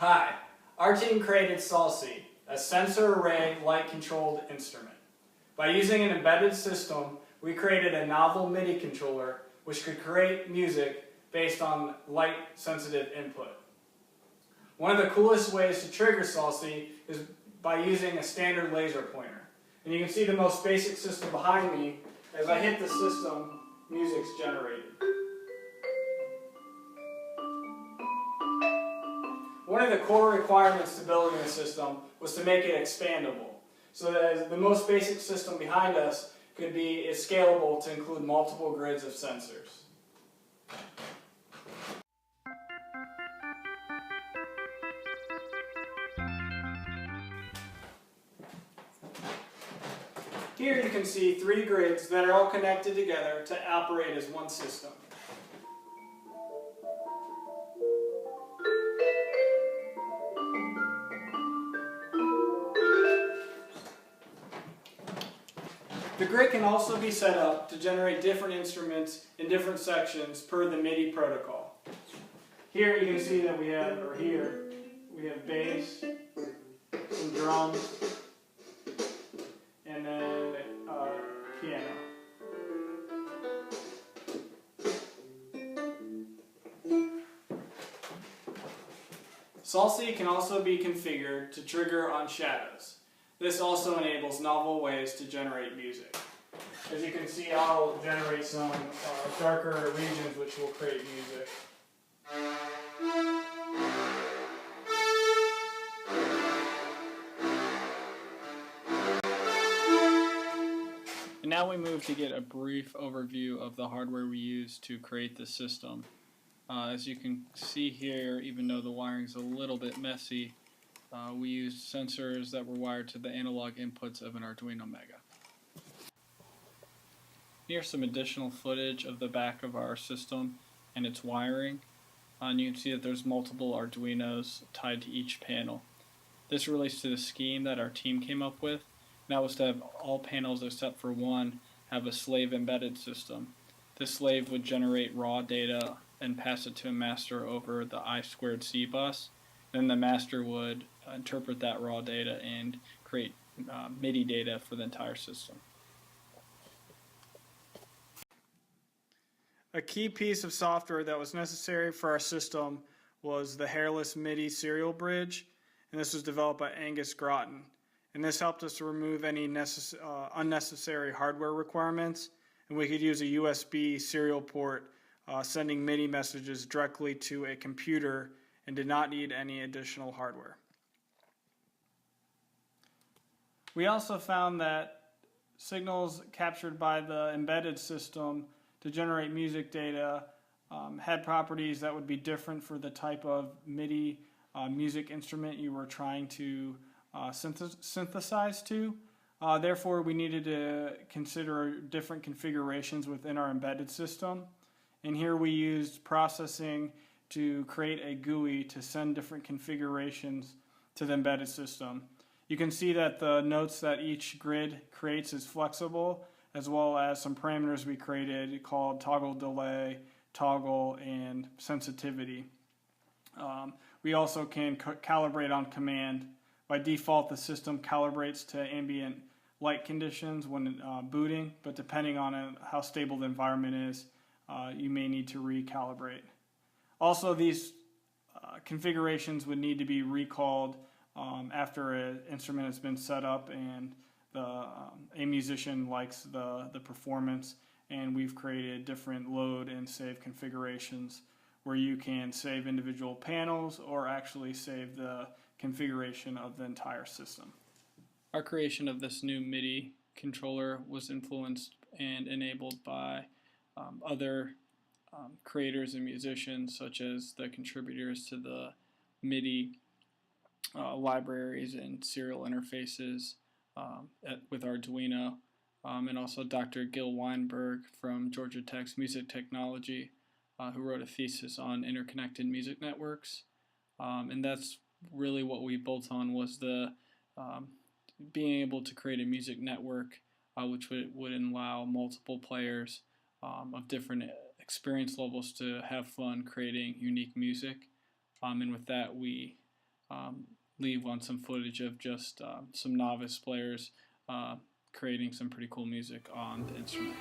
Hi, our team created SALCI, a sensor array light-controlled instrument. By using an embedded system, we created a novel MIDI controller which could create music based on light-sensitive input. One of the coolest ways to trigger SALCI is by using a standard laser pointer. And you can see the most basic system behind me. As I hit the system, music's generated. One of the core requirements to building the system was to make it expandable, so that the most basic system behind us is scalable to include multiple grids of sensors. Here you can see 3 grids that are all connected together to operate as one system. The grid can also be set up to generate different instruments in different sections per the MIDI protocol. Here you can see that we have bass, some drums, and then piano. SALCI can also be configured to trigger on shadows. This also enables novel ways to generate music. As you can see, I'll generate some darker regions which will create music. And now we move to get a brief overview of the hardware we use to create the system. As you can see here, even though the wiring is a little bit messy, we used sensors that were wired to the analog inputs of an Arduino Mega. Here's some additional footage of the back of our system and its wiring. And you can see that there's multiple Arduinos tied to each panel. This relates to the scheme that our team came up with. And that was to have all panels except for one have a slave embedded system. This slave would generate raw data and pass it to a master over the I2C bus. Then the master would interpret that raw data and create MIDI data for the entire system. A key piece of software that was necessary for our system was the hairless MIDI serial bridge, and this was developed by Angus Groton. And this helped us to remove any unnecessary hardware requirements, and we could use a USB serial port sending MIDI messages directly to a computer and did not need any additional hardware. We also found that signals captured by the embedded system to generate music data had properties that would be different for the type of MIDI music instrument you were trying to synthesize to. Therefore, we needed to consider different configurations within our embedded system. And here we used processing to create a GUI to send different configurations to the embedded system. You can see that the notes that each grid creates is flexible, as well as some parameters we created called toggle delay, toggle, and sensitivity. We also can calibrate on command. By default, the system calibrates to ambient light conditions when booting, but depending on how stable the environment is, you may need to recalibrate. Also, these configurations would need to be recalled after an instrument has been set up and a musician likes the performance, and we've created different load and save configurations where you can save individual panels or actually save the configuration of the entire system. Our creation of this new MIDI controller was influenced and enabled by other creators and musicians, such as the contributors to the MIDI libraries and serial interfaces with Arduino, and also Dr. Gil Weinberg from Georgia Tech's Music Technology, who wrote a thesis on interconnected music networks. And that's really what we built on, was the being able to create a music network which would allow multiple players of different experience levels to have fun creating unique music. And with that, we leave on some footage of just some novice players creating some pretty cool music on the instrument.